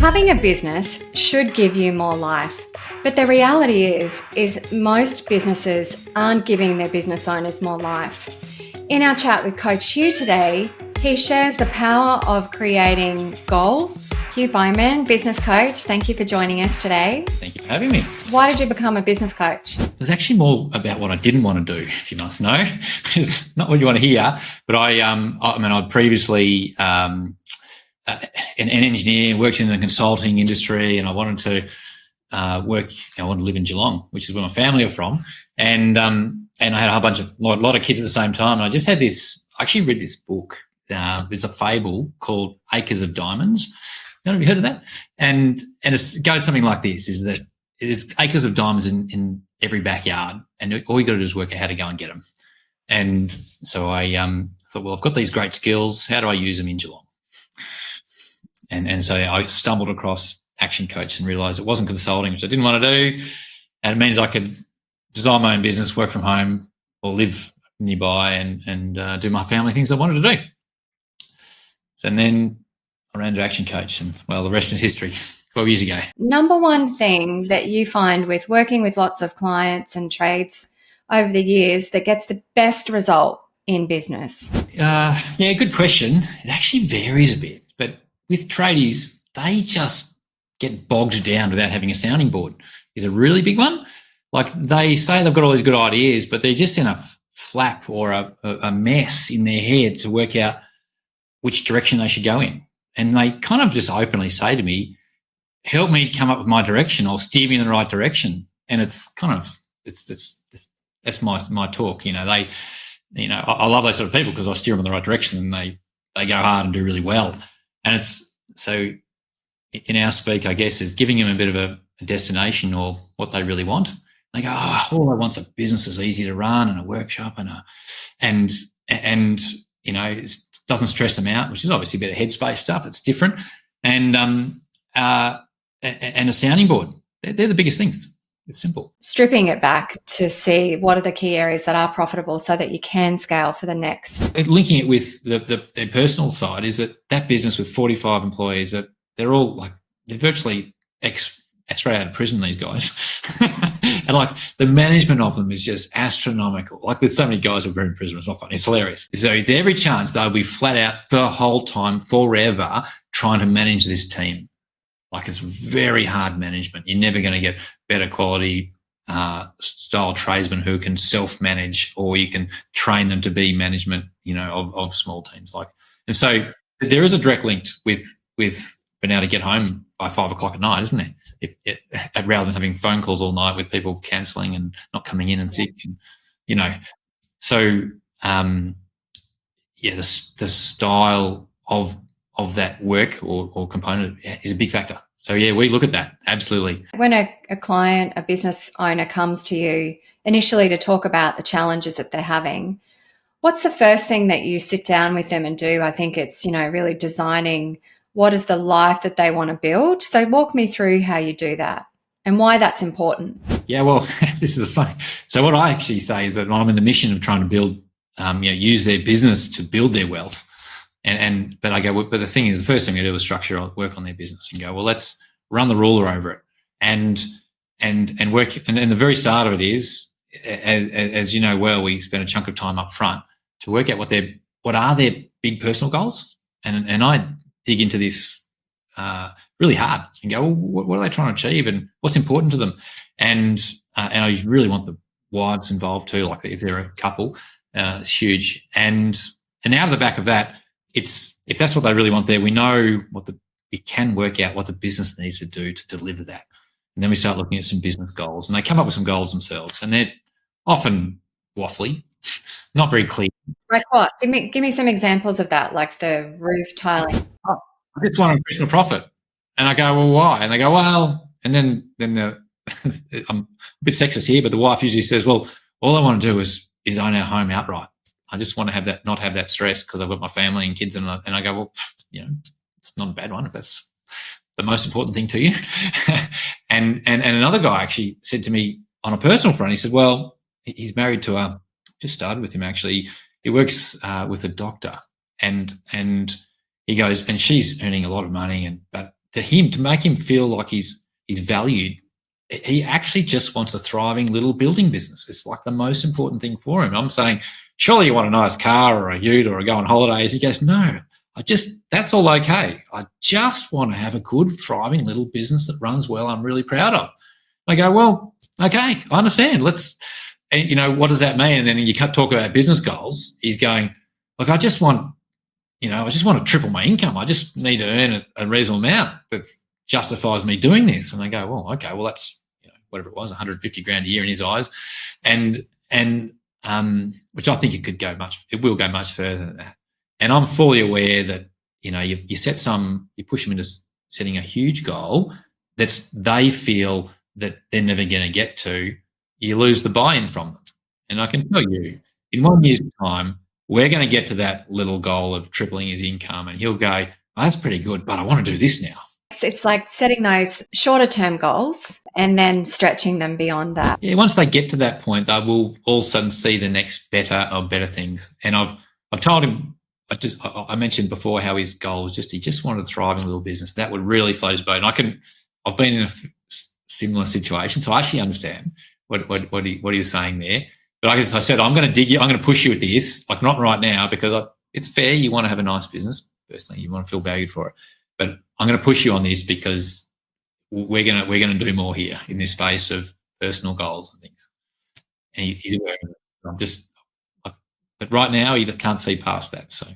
Having a business should give you more life, but the reality is most businesses aren't giving their business owners more life. In our chat with Coach Hugh today, he shares the power of creating goals. Hugh Bowman, business coach, thank you for joining us today. Thank you for having me. Why did you become a business coach? It was actually more about what I didn't want to do, if you must know. It's not what you want to hear, but I'd previously an engineer, worked in the consulting industry, and I wanted to I wanted to live in Geelong, which is where my family are from, and I had a lot of kids at the same time. And I just had this. I actually read this book. There's a fable called Acres of Diamonds. Have you heard of that? And it goes something like this: is that there's acres of diamonds in every backyard, and all you got to do is work out how to go and get them. And so I thought, well, I've got these great skills. How do I use them in Geelong? And so I stumbled across Action Coach and realised it wasn't consulting, which I didn't want to do, and it means I could design my own business, work from home, or live nearby and do my family things I wanted to do. And then I ran to Action Coach, and well, the rest is history. 12 years ago. Number one thing that you find with working with lots of clients and trades over the years that gets the best result in business? Yeah, good question. It actually varies a bit, but with tradies, they just get bogged down without having a sounding board. Is a really big one. Like, they say they've got all these good ideas, but they're just in a flap or a mess in their head to work out which direction they should go in. And they kind of just openly say to me, help me come up with my direction or steer me in the right direction. And it's kind of, that's my talk. I love those sort of people because I steer them in the right direction, and they go hard and do really well. And it's, so in our speak, I guess, is giving them a bit of a destination or what they really want. They go, all I want's a business that's easy to run and a workshop and it doesn't stress them out, which is obviously a bit of headspace stuff. It's different. And a sounding board. They're the biggest things. It's simple. Stripping it back to see what are the key areas that are profitable so that you can scale for the next. And linking it with their personal side is that business with 45 employees, that they're all like, they're virtually straight out of prison, these guys. And like, the management of them is just astronomical. Like, there's so many guys who are in prison. It's not funny. It's hilarious. So there's every chance they'll be flat out the whole time forever trying to manage this team. Like, it's very hard management. You're never going to get better quality style tradesmen who can self-manage, or you can train them to be management, of small teams. And so there is a direct link with being able to get home by 5 o'clock at night, isn't there? Rather than having phone calls all night with people cancelling and not coming in and sick, So the style of that work or component is a big factor. So we look at that, absolutely. When a client, a business owner comes to you initially to talk about the challenges that they're having, what's the first thing that you sit down with them and do? I think it's, really designing what is the life that they want to build. So walk me through how you do that and why that's important. Yeah, well, this is funny. So what I actually say is that I'm in the mission of trying to build, use their business to build their wealth. But I go, but the thing is, the first thing I do is work on their business and go, well, let's run the ruler over it and work. And the very start of it is, as you know well, we spend a chunk of time up front to work out what are their big personal goals. And I dig into this really hard and go, well, what are they trying to achieve and what's important to them? And I really want the wives involved too, like if they're a couple, it's huge. And out of the back of that, if that's what they really want there, we know we can work out what the business needs to do to deliver that. And then we start looking at some business goals, and they come up with some goals themselves, and they're often waffly, not very clear. Like what? Give me some examples of that, like the roof tiling. I just want to increase my profit. And I go, well, why? And they go, well, and then I'm a bit sexist here, but the wife usually says, well, all I want to do is own our home outright. I just want to not have that stress because I've got my family and kids, and I go, well, it's not a bad one if that's the most important thing to you. and another guy actually said to me on a personal front, he said, well, he's married to just started with him actually. He works with a doctor, and he goes, and she's earning a lot of money, but to make him feel like he's valued, he actually just wants a thriving little building business. It's like the most important thing for him. I'm saying, surely you want a nice car or a ute or go on holidays. He goes, no, that's all okay. I just want to have a good, thriving little business that runs well, I'm really proud of. I go, well, okay, I understand. What does that mean? And then you can't talk about business goals. He's going, look, I just want to triple my income. I just need to earn a reasonable amount that justifies me doing this. And they go, well, okay, well, that's, whatever it was, 150 grand a year in his eyes. And which I think it will go much further than that. And I'm fully aware that, you push them into setting a huge goal they feel that they're never going to get to. You lose the buy-in from them. And I can tell you, in 1 year's time, we're going to get to that little goal of tripling his income, and he'll go, oh, that's pretty good, but I want to do this now. It's like setting those shorter term goals and then stretching them beyond that. Yeah, once they get to that point, they will all of a sudden see the next better things. And I've told him, I mentioned before how his goal was he just wanted to thrive in a little business. That would really float his boat. And I've been in a similar situation, so I actually understand what he was saying there. But I said, I'm going to dig you. I'm going to push you with this, like not right now, because it's fair. You want to have a nice business. Personally, you want to feel valued for it. But I'm going to push you on this because we're going to do more here in this space of personal goals and things. And he's aware of it. But right now he can't see past that. So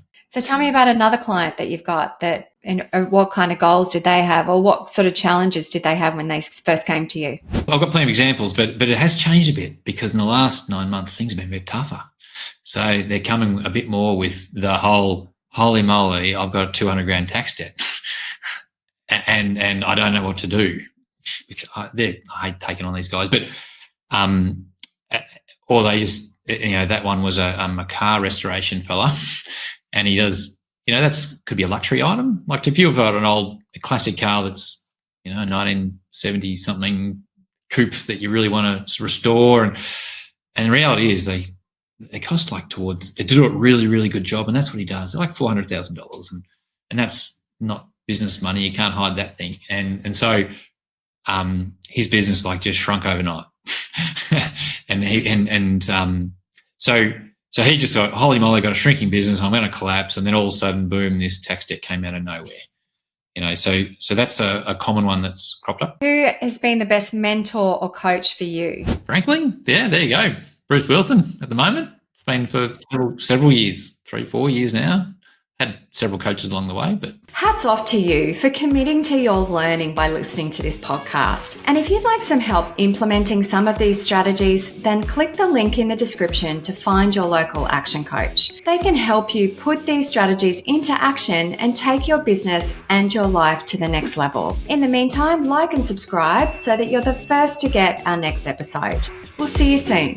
tell me about another client that you've got and what kind of goals did they have, or what sort of challenges did they have when they first came to you? Well, I've got plenty of examples, but it has changed a bit because in the last 9 months things have been a bit tougher. So they're coming a bit more with the whole, holy moly, I've got a 200 grand tax debt and I don't know what to do. Which I hate taking on these guys, but or they just, that one was a car restoration fella, and he does, that's could be a luxury item. Like if you've got a classic car that's, 1970 something coupe that you really want to restore, and the reality is they cost they do a really, really good job, and that's what he does. They're like $400,000, and that's not business money. You can't hide that thing, and so his business just shrunk overnight, so he just thought, holy moly, got a shrinking business, I'm going to collapse, and then all of a sudden, boom, this tax debt came out of nowhere. So that's a common one that's cropped up. Who has been the best mentor or coach for you? Frankly, yeah, there you go. Bruce Wilson at the moment. It's been for several years, 3-4 years now. Had several coaches along the way, but hats off to you for committing to your learning by listening to this podcast. And if you'd like some help implementing some of these strategies, then click the link in the description to find your local action coach. They can help you put these strategies into action and take your business and your life to the next level. In the meantime, like and subscribe so that you're the first to get our next episode. We'll see you soon.